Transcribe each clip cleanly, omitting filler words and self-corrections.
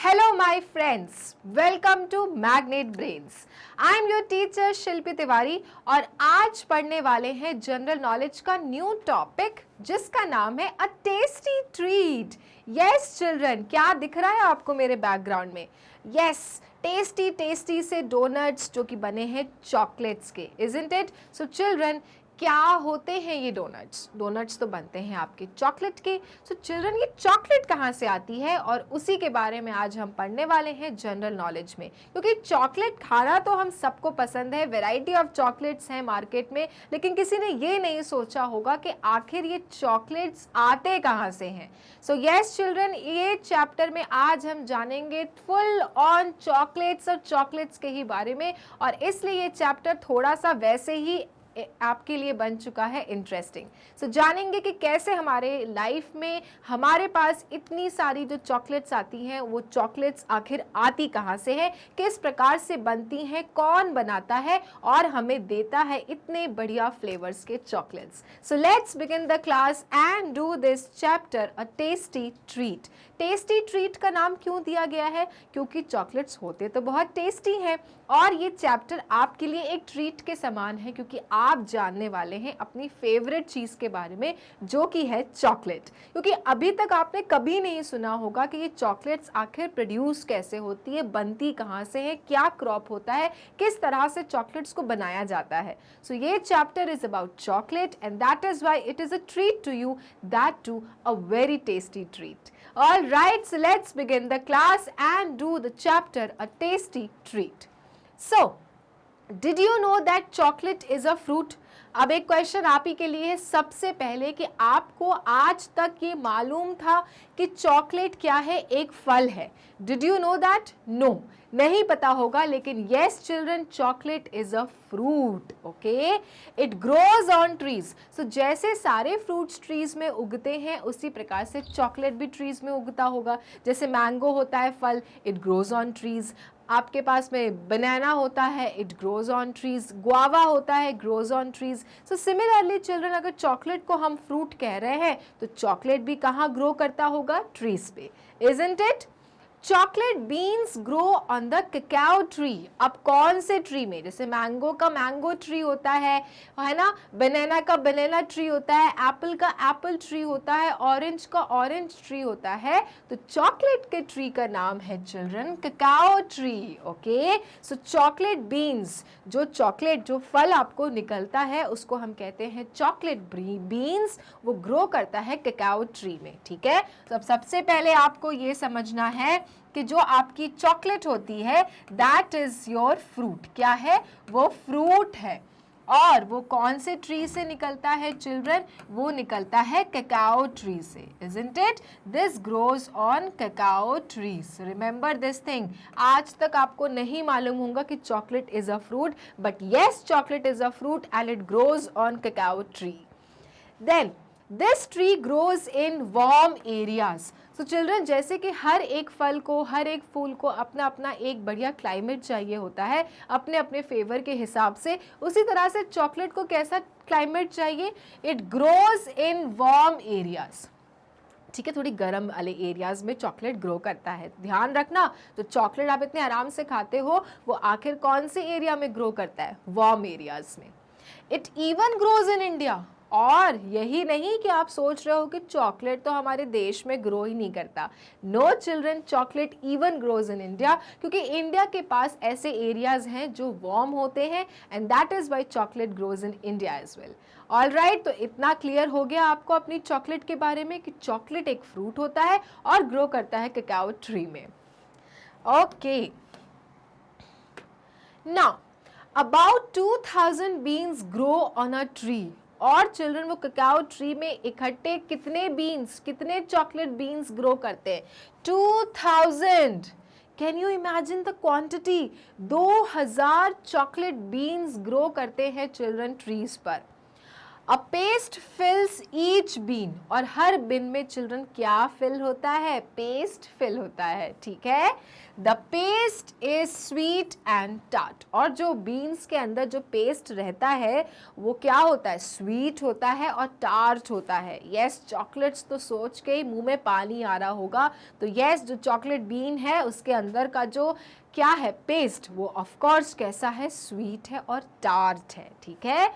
Hello my friends, welcome to Magnet Brains. I am your teacher शिल्पी तिवारी और आज पढ़ने वाले हैं जनरल नॉलेज का न्यू टॉपिक जिसका नाम है अ टेस्टी ट्रीट. यस चिल्ड्रन, क्या दिख रहा है आपको मेरे बैकग्राउंड में? यस, टेस्टी टेस्टी से डोनट्स जो कि बने हैं चॉकलेट्स के, इजंट इट? सो चिल्ड्रन, क्या होते हैं ये डोनट्स? डोनट्स तो बनते हैं आपके चॉकलेट के. सो चिल्ड्रन, ये चॉकलेट कहाँ से आती है और उसी के बारे में आज हम पढ़ने वाले हैं जनरल नॉलेज में. क्योंकि चॉकलेट खाना तो हम सबको पसंद है, वैरायटी ऑफ चॉकलेट्स हैं मार्केट में, लेकिन किसी ने ये नहीं सोचा होगा कि आखिर ये चॉकलेट्स आते कहाँ से हैं. सो यस चिल्ड्रन, ये चैप्टर में आज हम जानेंगे फुल ऑन चॉकलेट्स और चॉकलेट्स के ही बारे में, और इसलिए ये चैप्टर थोड़ा सा वैसे ही आपके लिए बन चुका है इंटरेस्टिंग. सो जानेंगे कि कैसे हमारे लाइफ में हमारे पास इतनी सारी जो चॉकलेट्स आती हैं वो चॉकलेट्स आखिर आती कहाँ से है, किस प्रकार से बनती हैं, कौन बनाता है और हमें देता है इतने बढ़िया फ्लेवर्स के chocolates. So let's begin the class and do this chapter a tasty treat. Tasty treat का नाम क्यों दिया गया है? क्योंकि चॉकलेट्स होते तो बहुत टेस्टी हैं और ये चैप्टर आपके लिए एक ट्रीट के समान है, क्योंकि आप जानने वाले हैं अपनी फेवरेट चीज़ के बारे में जो कि है चॉकलेट. क्योंकि अभी तक आपने कभी नहीं सुना होगा कि ये चॉकलेट्स आखिर प्रोड्यूस कैसे होती है, बनती कहाँ से है, क्या क्रॉप होता है, किस तरह से चॉकलेट्स को बनाया जाता है. सो ये chapter is about chocolate and that is why it is a treat to you, that too a very tasty treat. All right, so let's begin the class and do the chapter a tasty treat. So, did you know that chocolate is a fruit? अब एक question आप ही के लिए है सबसे पहले कि आपको आज तक ये मालूम था कि चॉकलेट क्या है, एक फल है. Did you know that? No, नहीं पता होगा, लेकिन yes children, chocolate is a fruit. Okay, it grows on trees. So जैसे सारे फ्रूट्स ट्रीज में उगते हैं उसी प्रकार से चॉकलेट भी ट्रीज में उगता होगा. जैसे मैंगो होता है फल, इट ग्रोज ऑन ट्रीज. आपके पास में बनाना होता है, it grows on trees. Guava होता है, grows on trees. So similarly children, अगर चॉकलेट को हम फ्रूट कह रहे हैं तो चॉकलेट भी कहाँ ग्रो करता होगा? ट्रीज पे, isn't it? Chocolate beans grow on the cacao tree. अब कौन से ट्री में? जैसे मैंगो का मैंगो ट्री होता है ना, बनाना का बनाना ट्री होता है, एप्पल का एप्पल ट्री होता है, ऑरेंज का ऑरेंज ट्री होता है. तो चॉकलेट के ट्री का नाम है चिल्ड्रन ककाओ ट्री. ओके, सो चॉकलेट बीन्स, जो चॉकलेट जो फल आपको निकलता है उसको हम कहते हैं चॉकलेट बीन्स. वो ग्रो करता है ककाओ ट्री में. ठीक है, तो अब सबसे पहले आपको ये समझना है कि जो आपकी चॉकलेट होती है दैट इज योर फ्रूट. क्या है? वो फ्रूट है. और वो कौन से ट्री से निकलता है चिल्ड्रन? वो निकलता है ककाओ ट्री से, isn't it? This grows on cacao trees. Remember this thing. आज तक आपको नहीं मालूम होगा कि chocolate is a fruit, but yes, chocolate is a fruit and it grows on cacao tree. Then this tree grows in warm areas. So children, जैसे कि हर एक फल को, हर एक फूल को अपना अपना एक बढ़िया क्लाइमेट चाहिए होता है अपने अपने फेवर के हिसाब से, उसी तरह से चॉकलेट को कैसा क्लाइमेट चाहिए? It grows in warm areas. ठीक है, थोड़ी गर्म वाले एरियाज में चॉकलेट ग्रो करता है. ध्यान रखना, तो चॉकलेट आप इतने आराम से खाते हो वो आखिर कौन से एरिया में ग्रो करता है? वार्म एरियाज में. It even grows in India. और यही नहीं कि आप सोच रहे हो कि चॉकलेट तो हमारे देश में ग्रो ही नहीं करता. No children, chocolate even grows in India, क्योंकि इंडिया के पास ऐसे एरियाज हैं जो वार्म होते हैं and that is why chocolate grows in India as well. All right, तो इतना क्लियर हो गया आपको अपनी चॉकलेट के बारे में कि चॉकलेट एक फ्रूट होता है और ग्रो करता है ककाओ ट्री में. Okay, now about 2000 beans grow on a tree. और चिल्ड्रन, वो ककाओ ट्री में इकट्ठे कितने बीन्स, कितने चॉकलेट बीन्स ग्रो करते हैं? 2000. Can you imagine the quantity? 2000 chocolate beans grow करते हैं चिल्ड्रन ट्रीज पर. अ पेस्ट फिल्स ईच बीन, और हर बिन में चिल्ड्रन क्या फिल होता है, पेस्ट फिल होता है, ठीक है। The paste is sweet and tart, और जो बीन्स के अंदर जो पेस्ट रहता है वो क्या होता है, स्वीट होता है और टार्ट होता है। यस, चॉकलेट्स तो सोच के ही मुंह में पानी आ रहा होगा। तो यस, जो चॉकलेट बीन है उसके अंदर का जो क्या है, पेस्ट, वो ऑफ कोर्स कैसा है, स्वीट है और टार्ट है, ठीक है।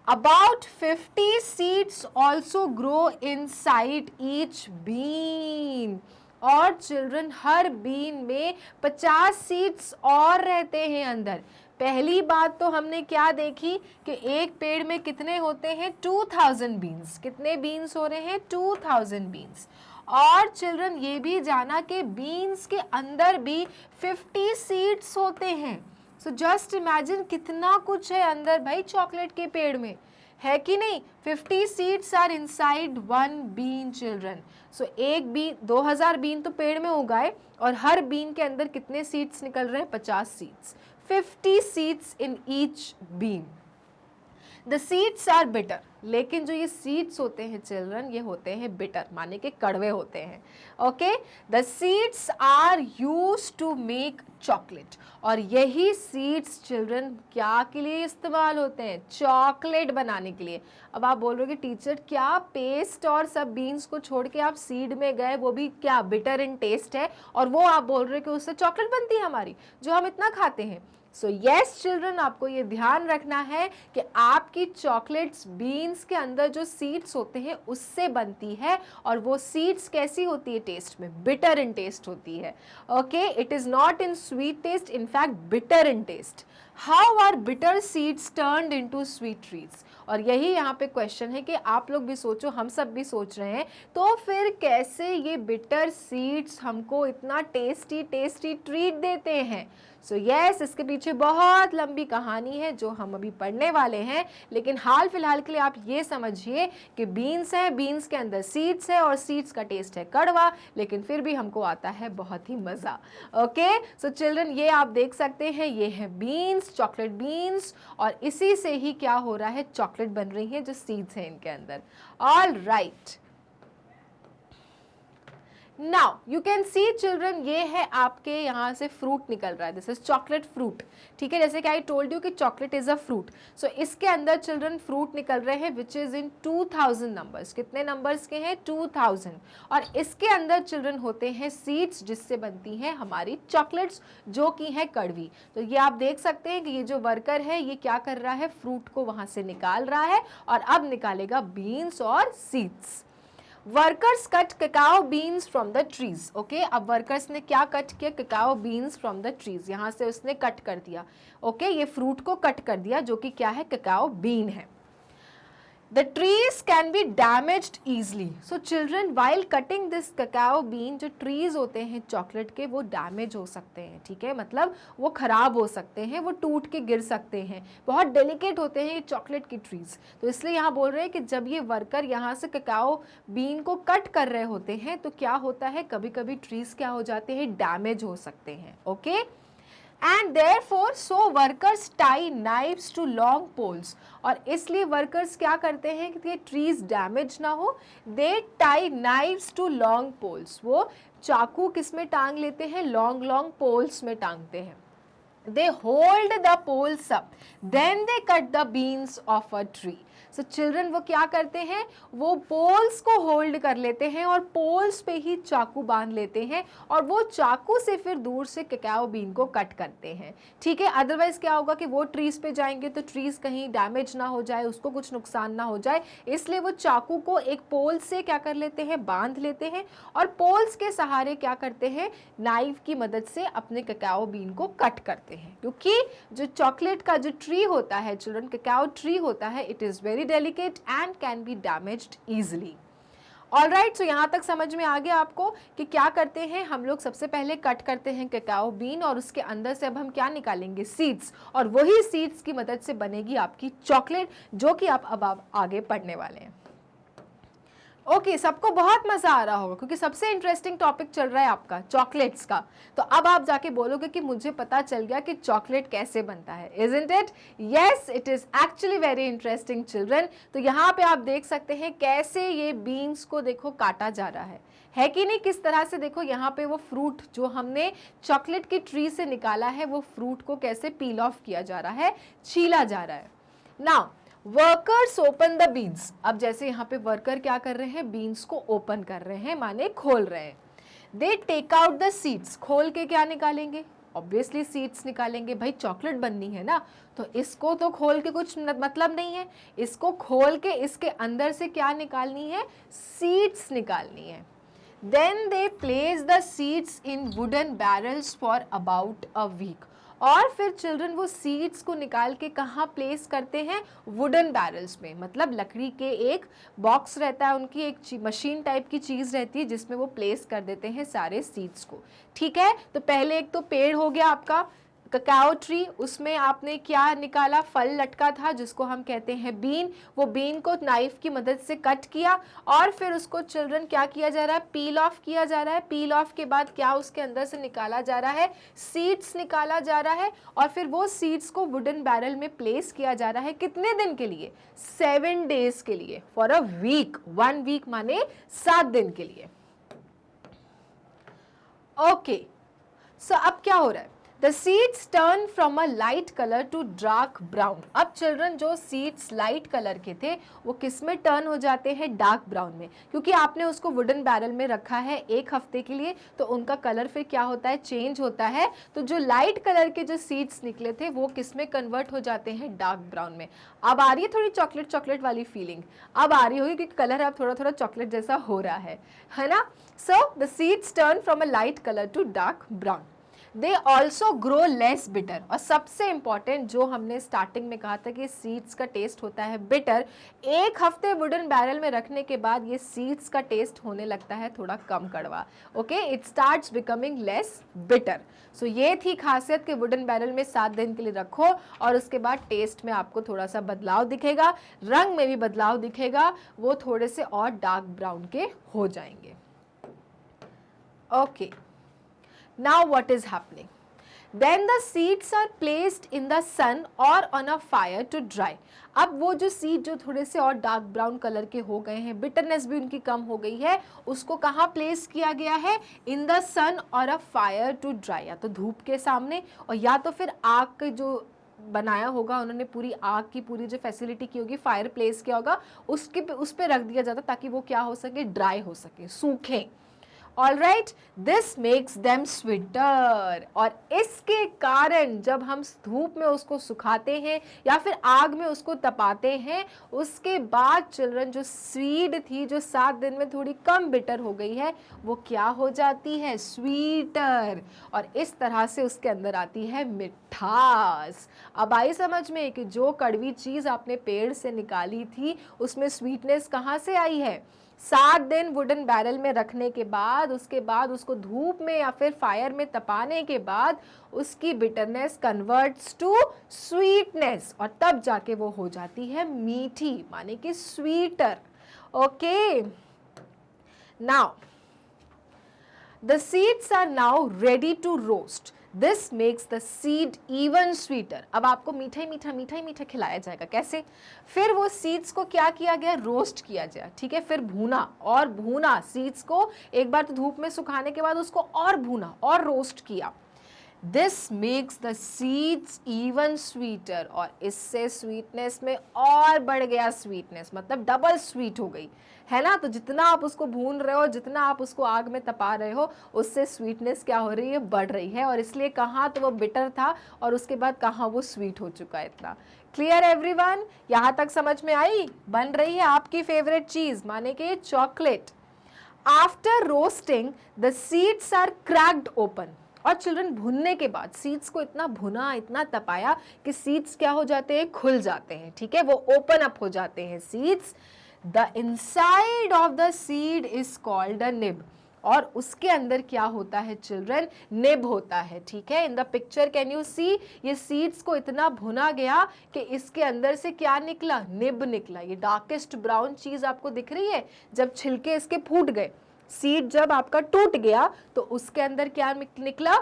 About 50 seeds also grow inside each bean, और चिल्ड्रन हर बीन में 50 सीड्स और रहते हैं अंदर। पहली बात तो हमने क्या देखी कि एक पेड़ में कितने होते हैं, 2000 बीन्स। कितने बीन्स हो रहे हैं, 2000 बीन्स। और चिल्ड्रन ये भी जाना कि बीन्स के अंदर भी 50 सीड्स होते हैं। सो जस्ट इमेजिन कितना कुछ है अंदर भाई चॉकलेट के पेड़ में, है कि नहीं। 50 seeds are inside one bean children. So एक बीन, 2000 बीन तो पेड़ में उगाए, और हर बीन के अंदर कितने सीड्स निकल रहे हैं, 50 seeds. 50 seeds in each bean. The seeds are bitter, लेकिन जो ये सीड्स होते हैं चिल्ड्रन, ये होते हैं बिटर, माने के कड़वे होते हैं। Okay, the seeds are use to make chocolate, और यही सीड्स चिल्ड्रन क्या के लिए इस्तेमाल होते हैं, चॉकलेट बनाने के लिए। अब आप बोल रहे हो कि टीचर क्या पेस्ट और सब बीन्स को छोड़ के आप सीड में गए, वो भी क्या बिटर इन टेस्ट है, और वो आप बोल रहे हो कि उससे चॉकलेट बनती है हमारी जो हम इतना खाते हैं। सो यस चिल्ड्रन, आपको ये ध्यान रखना है कि आपकी चॉकलेट्स बीन्स के अंदर जो सीड्स होते हैं उससे बनती है, और वो सीड्स कैसी होती है टेस्ट में, बिटर इन टेस्ट होती है। Okay, it is not in sweet taste, in fact bitter in taste. How are bitter seeds turned into sweet trees, और यही यहाँ पे क्वेश्चन है कि आप लोग भी सोचो, हम सब भी सोच रहे हैं, तो फिर कैसे ये बिटर सीड्स हमको इतना टेस्टी टेस्टी ट्रीट देते हैं। सो यस, इसके पीछे बहुत लंबी कहानी है जो हम अभी पढ़ने वाले हैं, लेकिन हाल फिलहाल के लिए आप ये समझिए कि बीन्स हैं, बीन्स के अंदर सीड्स है, और सीड्स का टेस्ट है कड़वा, लेकिन फिर भी हमको आता है बहुत ही मज़ा। ओके, सो चिल्ड्रन, ये आप देख सकते हैं, ये है बीन्स, चॉकलेट बीन्स, और इसी से ही क्या हो रहा है, चॉकलेट बन रही है जो सीड्स हैं इनके अंदर। All right, now you can see children, ये है आपके यहाँ से फ्रूट निकल रहा है, दिस इज चॉकलेट फ्रूट, ठीक है। जैसे कि आई टोल्ड यू कि चॉकलेट इज अ फ्रूट, सो इसके अंदर चिल्ड्रन फ्रूट निकल रहे हैं विच इज इन 2000 नंबर्स। कितने नंबर्स के हैं, 2000, और इसके अंदर चिल्ड्रन होते हैं सीड्स जिससे बनती हैं हमारी चॉकलेट्स जो कि हैं कड़वी। तो ये आप देख सकते हैं कि ये जो वर्कर है ये क्या कर रहा है, फ्रूट को वहां से निकाल रहा है, और अब निकालेगा बीन्स और seeds. Workers cut cacao beans from the trees. Okay, अब वर्कर्स ने क्या कट किया, cacao beans from the trees, यहाँ से उसने कट कर दिया। ओके, ये फ्रूट को कट कर दिया जो कि क्या है, ककाओ बीन है। The trees can be damaged easily. So children, while cutting this cacao bean, जो trees होते हैं चॉकलेट के वो डैमेज हो सकते हैं, ठीक है, मतलब वो खराब हो सकते हैं, वो टूट के गिर सकते हैं, बहुत डेलिकेट होते हैं ये चॉकलेट की ट्रीज। तो इसलिए यहाँ बोल रहे हैं कि जब ये वर्कर यहाँ से ककाओ बीन को कट कर रहे होते हैं तो क्या होता है, कभी कभी ट्रीज क्या हो जाते हैं, डैमेज हो सकते हैं। Okay, and therefore so workers tie knives to long poles, और इसलिए वर्कर्स क्या करते हैं कि ये ट्रीज डैमेज ना हो, they tie knives to long poles, वो चाकू किस में टांग लेते हैं, लॉन्ग लॉन्ग पोल्स में टांगते हैं। they hold the poles up, then they cut the beans of a tree. So children वो क्या करते हैं, वो पोल्स को होल्ड कर लेते हैं और पोल्स पे ही चाकू बांध लेते हैं, और वो चाकू से फिर दूर से ककाओ बीन को कट करते हैं, ठीक है। अदरवाइज क्या होगा कि वो ट्रीज पे जाएंगे तो ट्रीज कहीं डैमेज ना हो जाए, उसको कुछ नुकसान ना हो जाए, इसलिए वो चाकू को एक पोल से क्या कर लेते हैं, बांध लेते हैं, और पोल्स के सहारे क्या करते हैं, नाइफ की मदद से अपने ककाओ बीन को कट करते हैं, क्योंकि जो चॉकलेट का जो ट्री होता है चिल्ड्रन, ककाओ ट्री होता है, it is very delicate and can be damaged easily. Alright, so यहाँ तक समझ में आ गया आपको कि क्या करते हैं हम लोग, सबसे पहले कट करते हैं ककाओ बीन, और उसके अंदर से अब हम क्या निकालेंगे, सीड्स, और वही सीड्स की मदद से बनेगी आपकी चॉकलेट जो कि आप अब आगे पढ़ने वाले हैं। ओके सबको बहुत मजा आ रहा होगा क्योंकि सबसे इंटरेस्टिंग टॉपिक चल रहा है आपका चॉकलेट्स का। तो अब आप जाके बोलोगे कि मुझे पता चल गया कि चॉकलेट कैसे बनता है, isn't it? Yes, it is actually very interesting children. तो यहाँ पे आप देख सकते हैं कैसे ये बीन्स को देखो काटा जा रहा है कि नहीं? किस तरह से देखो यहाँ पे वो फ्रूट जो हमने चॉकलेट की ट्री से निकाला है वो फ्रूट को कैसे पील ऑफ किया जा रहा है, छीला जा रहा है। Now workers open the beans. अब जैसे यहाँ पे वर्कर क्या कर रहे हैं, बीन्स को ओपन कर रहे हैं, माने खोल रहे हैं। They take out the seeds. खोल के क्या निकालेंगे? ऑब्वियसली सीड्स निकालेंगे, भाई चॉकलेट बननी है ना, तो इसको तो खोल के कुछ मतलब नहीं है। इसको खोल के इसके अंदर से क्या निकालनी है? सीड्स निकालनी है। Then they place the seeds in wooden barrels for about a week. और फिर चिल्ड्रन वो सीड्स को निकाल के कहाँ प्लेस करते हैं? वुडन बैरल्स में, मतलब लकड़ी के एक बॉक्स रहता है, उनकी एक मशीन टाइप की चीज़ रहती है जिसमें वो प्लेस कर देते हैं सारे सीड्स को। ठीक है, तो पहले एक तो पेड़ हो गया आपका ककाओ ट्री, उसमें आपने क्या निकाला? फल लटका था जिसको हम कहते हैं बीन। वो बीन को नाइफ की मदद से कट किया और फिर उसको चिल्ड्रन क्या किया जा रहा है? पील ऑफ किया जा रहा है। पील ऑफ के बाद क्या उसके अंदर से निकाला जा रहा है? सीड्स निकाला जा रहा है। और फिर वो सीड्स को वुडन बैरल में प्लेस किया जा रहा है। कितने दिन के लिए? 7 डेज के लिए, फॉर अ वीक। 1 वीक माने 7 दिन के लिए। ओके, सो अब क्या हो रहा है? The seeds turn from a light color to dark brown. अब चिल्ड्रन जो सीड्स लाइट कलर के थे वो किस में टर्न हो जाते हैं? डार्क ब्राउन में, क्योंकि आपने उसको वुडन बैरल में रखा है 1 हफ्ते के लिए, तो उनका कलर फिर क्या होता है? चेंज होता है। तो जो लाइट कलर के जो सीड्स निकले थे वो किस में कन्वर्ट हो जाते हैं? डार्क ब्राउन में। अब आ रही है थोड़ी चॉकलेट चॉकलेट वाली फीलिंग, अब आ रही होगी क्योंकि कलर अब थोड़ा थोड़ा चॉकलेट जैसा हो रहा है ना? So the seeds turn from a light colour to dark brown. They also grow less bitter. और सबसे इंपॉर्टेंट जो हमने स्टार्टिंग में कहा था कि सीड्स का टेस्ट होता है बिटर, 1 हफ्ते वुडन बैरल में रखने के बाद ये सीड्स का टेस्ट होने लगता है थोड़ा कम कड़वा। Okay, it starts becoming less bitter. So ये थी खासियत कि वुडन बैरल में 7 दिन के लिए रखो और उसके बाद टेस्ट में आपको थोड़ा सा बदलाव दिखेगा, रंग में भी बदलाव दिखेगा, वो थोड़े से और डार्क ब्राउन के हो जाएंगे। Okay, now what is happening? Then the seeds are placed in the sun or on a fire to dry. अब वो जो सीड जो थोड़े से और डार्क ब्राउन कलर के हो गए हैं, बिटरनेस भी उनकी कम हो गई है, उसको कहाँ प्लेस किया गया है? इन द सन और अ फायर टू ड्राई। या तो धूप के सामने और या तो फिर आग के जो बनाया होगा उन्होंने, पूरी आग की पूरी जो फैसिलिटी की होगी, फायर प्लेस किया होगा, उस पे रख दिया जाता ताकि वो क्या हो सके? ड्राई हो सके, सूखे। All right, this makes them sweeter. और इसके कारण जब हम धूप में उसको सुखाते हैं या फिर आग में उसको तपाते हैं, उसके बाद चिल्ड्रन जो स्वीट थी, जो 7 दिन में थोड़ी कम बिटर हो गई है, वो क्या हो जाती है? स्वीटर। और इस तरह से उसके अंदर आती है मिठास। अब आई समझ में कि जो कड़वी चीज़ आपने पेड़ से निकाली थी उसमें स्वीटनेस कहाँ से आई है? 7 दिन वुडन बैरल में रखने के बाद, उसके बाद उसको धूप में या फिर फायर में तपाने के बाद उसकी बिटरनेस कन्वर्ट्स टू स्वीटनेस और तब जाके वो हो जाती है मीठी, माने कि sweeter. Okay, now the seeds are now ready to roast. This makes the seed even sweeter. अब आपको मीठा खिलाया जाएगा। कैसे? फिर वो सीड्स को क्या किया गया? रोस्ट किया गया। ठीक है, फिर भूना और भूना सीड्स को, एक बार तो धूप में सुखाने के बाद उसको और भूना और रोस्ट किया। This makes the seeds even sweeter. और इससे स्वीटनेस में और बढ़ गया स्वीटनेस, मतलब डबल स्वीट हो गई, है ना? तो जितना आप उसको भून रहे हो, जितना आप उसको आग में तपा रहे हो, उससे स्वीटनेस क्या हो रही है? बढ़ रही है। और इसलिए कहाँ तो वो बिटर था और उसके बाद कहाँ वो स्वीट हो चुका है। इतना क्लियर एवरीवन? यहाँ तक समझ में आई? बन रही है आपकी फेवरेट चीज, माने कि chocolate. After roasting the seeds are cracked open. और चिल्ड्रन भुनने के बाद सीड्स को इतना भुना, इतना तपाया कि सीड्स क्या हो जाते हैं? खुल जाते हैं। ठीक है, वो ओपन अप हो जाते हैं seeds. The inside of the seed is called a nib. और उसके अंदर क्या होता है चिल्ड्रन, निब होता है, ठीक है। In the picture can you see, ये सीड्स को इतना भुना गया कि इसके अंदर से क्या निकला, निब निकला। ये डार्केस्ट ब्राउन चीज आपको दिख रही है, जब छिलके इसके फूट गए, सीड जब आपका टूट गया तो उसके अंदर क्या निकला,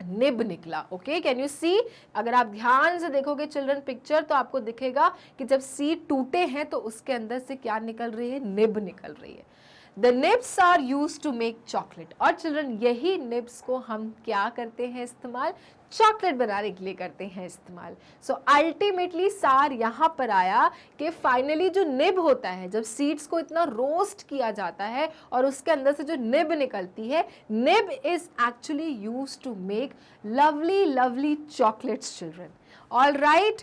निब निकला। ओके, कैन यू सी, अगर आप ध्यान से देखोगे चिल्ड्रन पिक्चर तो आपको दिखेगा कि जब सीड टूटे हैं तो उसके अंदर से क्या निकल रही है, निब निकल रही है। The nibs are used to make chocolate। और चिल्ड्रन यही निब्स को हम क्या करते हैं इस्तेमाल, चॉकलेट बनाने के लिए करते हैं इस्तेमाल। सो अल्टीमेटली सार यहाँ पर आया कि फाइनली जो निब होता है, जब सीड्स को इतना रोस्ट किया जाता है और उसके अंदर से जो निब निकलती है, nib is actually used to make lovely lovely chocolates children. All right,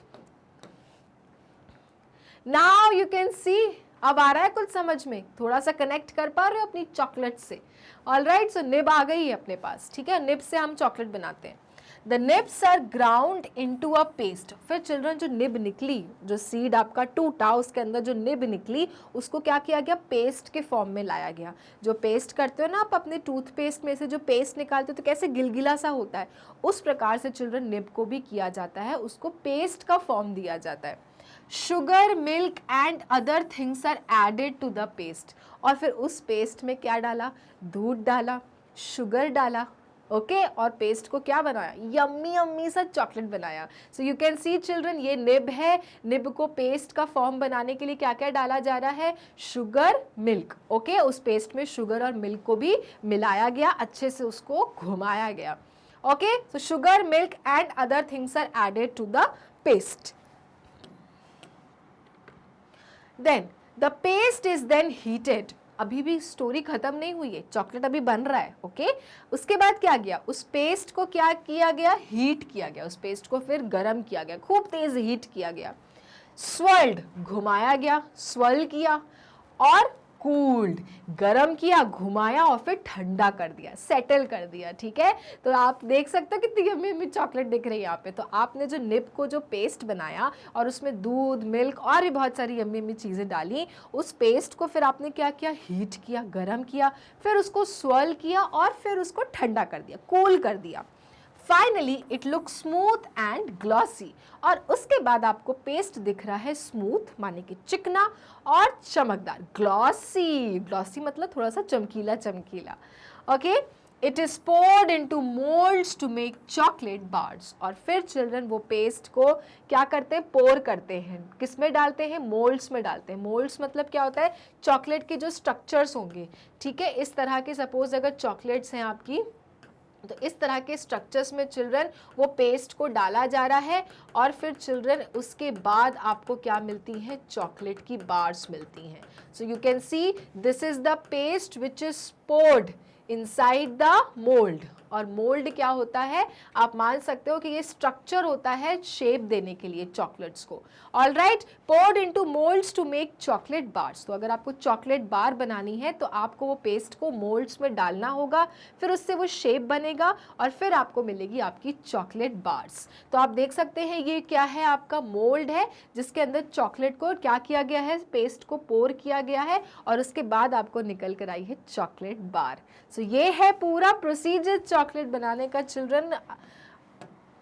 now you can see, अब आ रहा है कुछ समझ में, थोड़ा सा कनेक्ट कर पा रहे हो अपनी चॉकलेट से। ऑल राइट, सो निब आ गई है अपने पास, ठीक है, निब से हम चॉकलेट बनाते हैं। The nibs are ground into a paste. फिर चिल्ड्रन जो निब निकली, जो सीड आपका टूटा उसके अंदर जो निब निकली, उसको क्या किया गया, पेस्ट के फॉर्म में लाया गया। जो पेस्ट करते हो ना आप अपने टूथपेस्ट में से जो पेस्ट निकालते हो तो कैसे गिलगिला सा होता है, उस प्रकार से चिल्ड्रन निब को भी किया जाता है, उसको पेस्ट का फॉर्म दिया जाता है। Sugar, milk and other things are added to the paste. और फिर उस पेस्ट में क्या डाला, दूध डाला, शुगर डाला, ओके और पेस्ट को क्या बनाया, यम्मी यम्मी सा चॉकलेट बनाया। So you can see children, ये निब है, निब को पेस्ट का फॉर्म बनाने के लिए क्या क्या डाला जा रहा है, शुगर, मिल्क। ओके, उस पेस्ट में शुगर और मिल्क को भी मिलाया गया, अच्छे से उसको घुमाया गया। Okay, so sugar, milk and other things are added to the paste. Then the paste is then heated। अभी भी स्टोरी खत्म नहीं हुई है, चॉकलेट अभी बन रहा है। ओके, उसके बाद क्या गया, उस पेस्ट को क्या किया गया, हीट किया गया, उस पेस्ट को फिर गर्म किया गया, खूब तेज हीट किया गया। स्वर्ल्ड, घुमाया गया, स्वर्ल किया, और कूल्ड, गरम किया, घुमाया और फिर ठंडा कर दिया, सेटल कर दिया, ठीक है। तो आप देख सकते हो कितनी यम्मी यम्मी चॉकलेट दिख रही है यहाँ पे। तो आपने जो निब को जो पेस्ट बनाया और उसमें दूध, मिल्क और भी बहुत सारी यम्मी यम्मी चीज़ें डाली, उस पेस्ट को फिर आपने क्या किया, हीट किया, गरम किया, फिर उसको स्वर्ल किया और फिर उसको ठंडा कर दिया, कूल कर दिया। Finally it look smooth and glossy. और उसके बाद आपको पेस्ट दिख रहा है स्मूथ माने कि चिकना और चमकदार, ग्लॉसी, ग्लॉसी मतलब थोड़ा सा चमकीला चमकीला। Okay, it is poured into moulds to make chocolate bars. और फिर चिल्ड्रन वो पेस्ट को क्या करते हैं, पोर करते हैं, किस में डालते हैं, मोल्ड्स में डालते हैं। मोल्ड्स मतलब क्या होता है, चॉकलेट के जो स्ट्रक्चर्स होंगे, ठीक है, इस तरह के सपोज अगर चॉकलेट्स हैं आपकी, तो इस तरह के स्ट्रक्चर्स में चिल्ड्रन वो पेस्ट को डाला जा रहा है और फिर चिल्ड्रन उसके बाद आपको क्या मिलती है, चॉकलेट की बार्स मिलती हैं। So you can see this is the paste which is poured inside the mould. और मोल्ड क्या होता है, आप मान सकते हो कि ये स्ट्रक्चर होता है शेप देने के लिए चॉकलेट्स को। All right, poured into moulds to make chocolate bars. तो अगर आपको चॉकलेट बार बनानी है तो आपको वो पेस्ट को मोल्ड्स में डालना होगा, फिर उससे वो शेप बनेगा और फिर आपको मिलेगी आपकी चॉकलेट बार्स। तो आप देख सकते हैं ये क्या है, आपका मोल्ड है जिसके अंदर चॉकलेट को क्या किया गया है, पेस्ट को पोर किया गया है और उसके बाद आपको निकल कर आई है चॉकलेट बार। सो ये है पूरा प्रोसीजर चॉकलेट बनाने का children.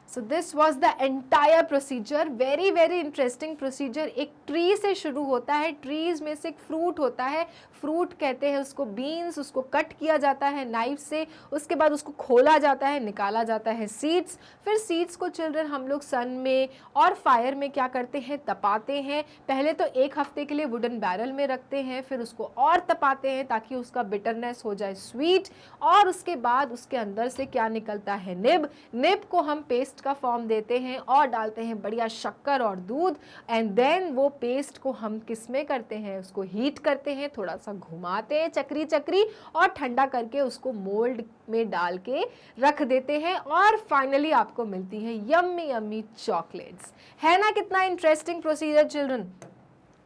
So this was the entire procedure, very very interesting procedure। एक ट्री से शुरू होता है, ट्रीज में से एक फ्रूट होता है, फ्रूट कहते हैं उसको बीन्स, उसको कट किया जाता है नाइफ से, उसके बाद उसको खोला जाता है, निकाला जाता है सीड्स। फिर सीड्स को चिल्ड्रन हम लोग सन में और फायर में क्या करते हैं, तपाते हैं। पहले तो एक हफ्ते के लिए वुडन बैरल में रखते हैं, फिर उसको और तपाते हैं ताकि उसका बिटरनेस हो जाए स्वीट, और उसके बाद उसके अंदर से क्या निकलता है, निब। निब को हम पेस्ट का फॉर्म देते हैं और डालते हैं बढ़िया शक्कर और दूध, एंड देन वो पेस्ट को हम किस में करते हैं, उसको हीट करते हैं, थोड़ा सा घुमाते हैं चक्री चक्री और ठंडा करके उसको मोल्ड में डाल के रख देते हैं और फाइनली आपको मिलती है यम्मी यम्मी चॉकलेट्स। है ना कितना इंटरेस्टिंग प्रोसीजर चिल्ड्रन।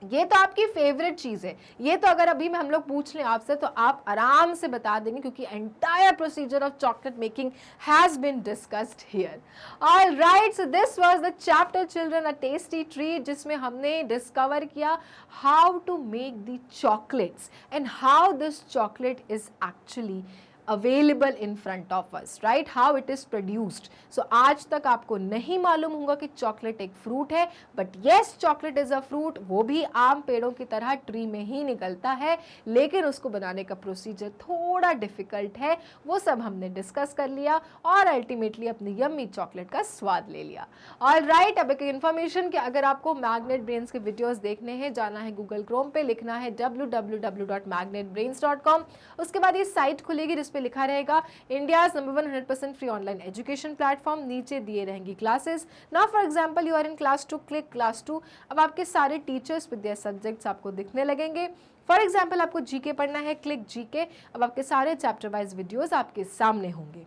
ये तो आपकी फेवरेट चीज है, ये तो अगर अभी हम लोग पूछ लें आपसे तो आप आराम से बता देंगे, क्योंकि entire procedure of chocolate making has been discussed here. Alright, so this was the chapter children a tasty treat, जिसमें हमने डिस्कवर किया how to make the chocolates and how this chocolate is actually available in front of us, right, how it is produced. So आज तक आपको नहीं मालूम होगा कि चॉकलेट एक फ्रूट है, but yes chocolate is a fruit, वो भी आम पेड़ों की तरह ट्री में ही निकलता है, लेकिन उसको बनाने का प्रोसीजर थोड़ा डिफिकल्ट है। वो सब हमने डिस्कस कर लिया और अल्टीमेटली अपनी यम्मी चॉकलेट का स्वाद ले लिया। ऑलराइट, अब एक इन्फॉर्मेशन कि अगर आपको मैग्नेट ब्रेन्स के वीडियोस देखने हैं, जाना है गूगल क्रोम पे, लिखना है www.magnetbrains.com। उसके बाद ये साइट खुलेगी जिस पे लिखा रहेगा India's number 1 100% free online education platform, नीचे दिए रहेंगी classes. Now for example you are in class 2, click class 2। अब आपके सारे टीचर्स विद देयर सब्जेक्ट्स आपको दिखने लगेंगे। फॉर एग्जांपल आपको जीके पढ़ना है, क्लिक जीके। अब आपके सारे चैप्टर वाइज वीडियोस आपके सामने होंगे।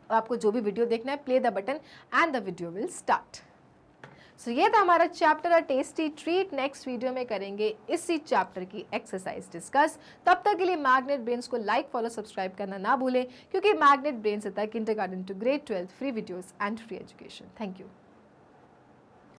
आपको जो भी वीडियो देखना है, play the button and the video will start. So ये था हमारा chapter a tasty treat. Next video में करेंगे इसी चैप्टर की एक्सरसाइज डिस्कस। तब तक के लिए मैग्नेट ब्रेन्स को लाइक, फॉलो, सब्सक्राइब करना ना भूलें, क्योंकि मैग्नेट ब्रेन्स होता है kindergarten to grade 12 free videos and free education. Thank you.